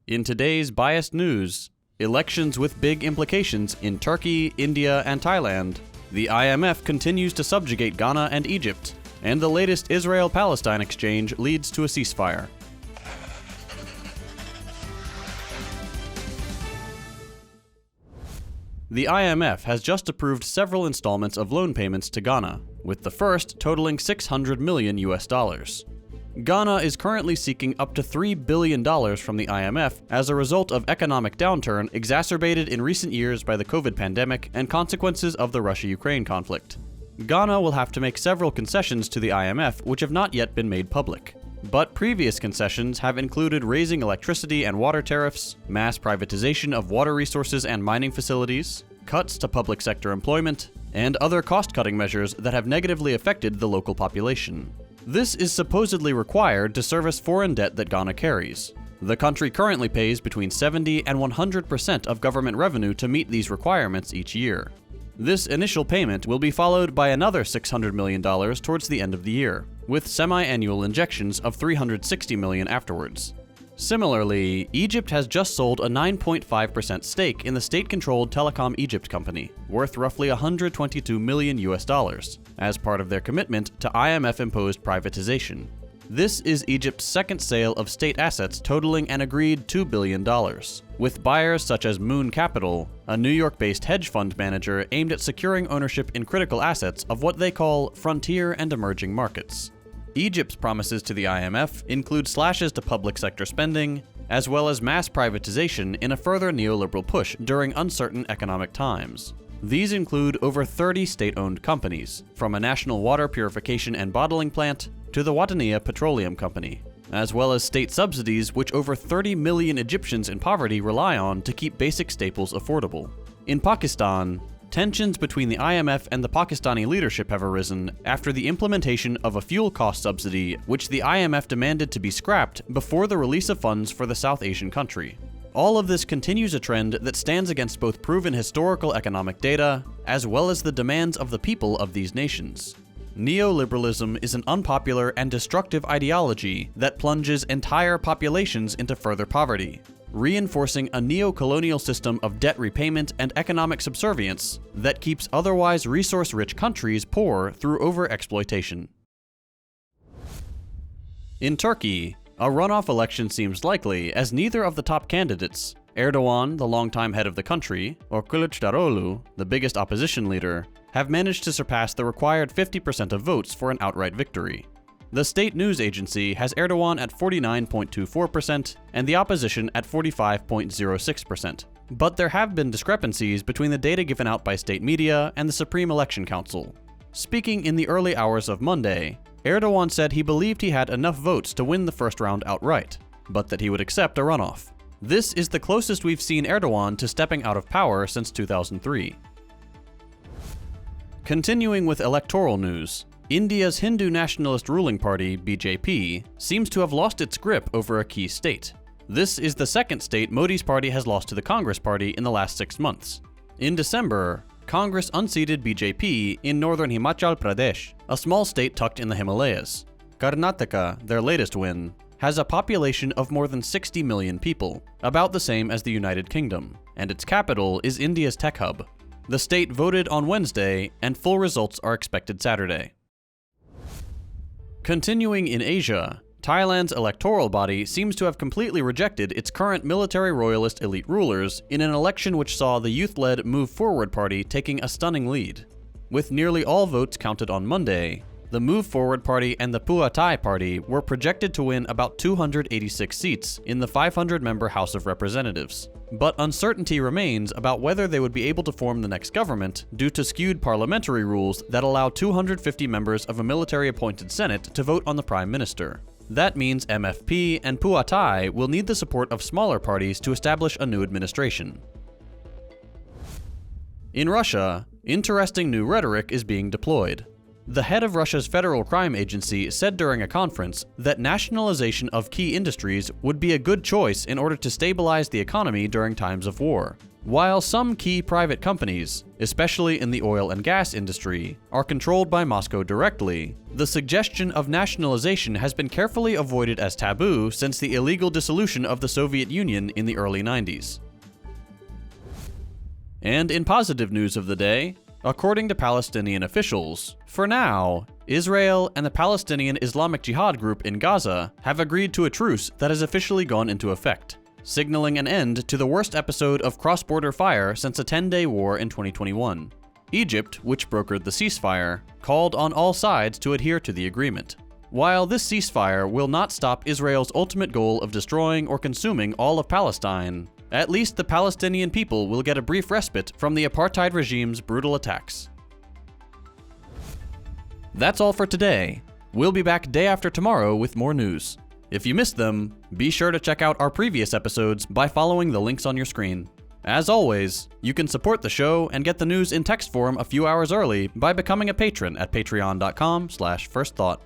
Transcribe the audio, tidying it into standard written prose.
In today's biased news, elections with big implications in Turkey, India, and Thailand, the IMF continues to subjugate Ghana and Egypt, and the latest Israel-Palestine exchange leads to a ceasefire. The IMF has just approved several installments of loan payments to Ghana, with the first totaling $600 million. Ghana is currently seeking up to $3 billion from the IMF as a result of economic downturn exacerbated in recent years by the COVID pandemic and consequences of the Russia-Ukraine conflict. Ghana will have to make several concessions to the IMF which have not yet been made public. But previous concessions have included raising electricity and water tariffs, mass privatization of water resources and mining facilities, cuts to public sector employment, and other cost-cutting measures that have negatively affected the local population. This is supposedly required to service foreign debt that Ghana carries. The country currently pays between 70% and 100% of government revenue to meet these requirements each year. This initial payment will be followed by another $600 million towards the end of the year, with semi-annual injections of $360 million afterwards. Similarly, Egypt has just sold a 9.5% stake in the state-controlled Telecom Egypt company, worth roughly $122 million, as part of their commitment to IMF-imposed privatization. This is Egypt's second sale of state assets totaling an agreed $2 billion, with buyers such as Moon Capital, a New York-based hedge fund manager aimed at securing ownership in critical assets of what they call frontier and emerging markets. Egypt's promises to the IMF include slashes to public sector spending, as well as mass privatization in a further neoliberal push during uncertain economic times. These include over 30 state-owned companies, from a national water purification and bottling plant to the Watania Petroleum Company, as well as state subsidies which over 30 million Egyptians in poverty rely on to keep basic staples affordable. In Pakistan, tensions between the IMF and the Pakistani leadership have arisen after the implementation of a fuel cost subsidy which the IMF demanded to be scrapped before the release of funds for the South Asian country. All of this continues a trend that stands against both proven historical economic data as well as the demands of the people of these nations. Neoliberalism is an unpopular and destructive ideology that plunges entire populations into further poverty, reinforcing a neo-colonial system of debt repayment and economic subservience that keeps otherwise resource-rich countries poor through overexploitation. In Turkey, a runoff election seems likely as neither of the top candidates, Erdogan, the longtime head of the country, or Kılıçdaroğlu, the biggest opposition leader, have managed to surpass the required 50% of votes for an outright victory. The state news agency has Erdogan at 49.24% and the opposition at 45.06%. But there have been discrepancies between the data given out by state media and the Supreme Election Council. Speaking in the early hours of Monday, Erdogan said he believed he had enough votes to win the first round outright, but that he would accept a runoff. This is the closest we've seen Erdogan to stepping out of power since 2003. Continuing with electoral news, India's Hindu nationalist ruling party, BJP, seems to have lost its grip over a key state. This is the second state Modi's party has lost to the Congress party in the last 6 months. In December, Congress unseated BJP in northern Himachal Pradesh, a small state tucked in the Himalayas. Karnataka, their latest win, has a population of more than 60 million people, about the same as the United Kingdom, and its capital is India's tech hub. The state voted on Wednesday, and full results are expected Saturday. Continuing in Asia, Thailand's electoral body seems to have completely rejected its current military royalist elite rulers in an election which saw the youth-led Move Forward party taking a stunning lead. With nearly all votes counted on Monday, the Move Forward party and the Pheu Thai party were projected to win about 286 seats in the 500-member House of Representatives. But uncertainty remains about whether they would be able to form the next government due to skewed parliamentary rules that allow 250 members of a military-appointed Senate to vote on the Prime Minister. That means MFP and Pheu Thai will need the support of smaller parties to establish a new administration. In Russia, interesting new rhetoric is being deployed. The head of Russia's Federal Crime Agency said during a conference that nationalization of key industries would be a good choice in order to stabilize the economy during times of war. While some key private companies, especially in the oil and gas industry, are controlled by Moscow directly, the suggestion of nationalization has been carefully avoided as taboo since the illegal dissolution of the Soviet Union in the early 90s. And in positive news of the day, according to Palestinian officials, for now, Israel and the Palestinian Islamic Jihad group in Gaza have agreed to a truce that has officially gone into effect, signaling an end to the worst episode of cross-border fire since a 10-day war in 2021. Egypt, which brokered the ceasefire, called on all sides to adhere to the agreement. While this ceasefire will not stop Israel's ultimate goal of destroying or consuming all of Palestine, at least the Palestinian people will get a brief respite from the apartheid regime's brutal attacks. That's all for today. We'll be back day after tomorrow with more news. If you missed them, be sure to check out our previous episodes by following the links on your screen. As always, you can support the show and get the news in text form a few hours early by becoming a patron at patreon.com/firstthought.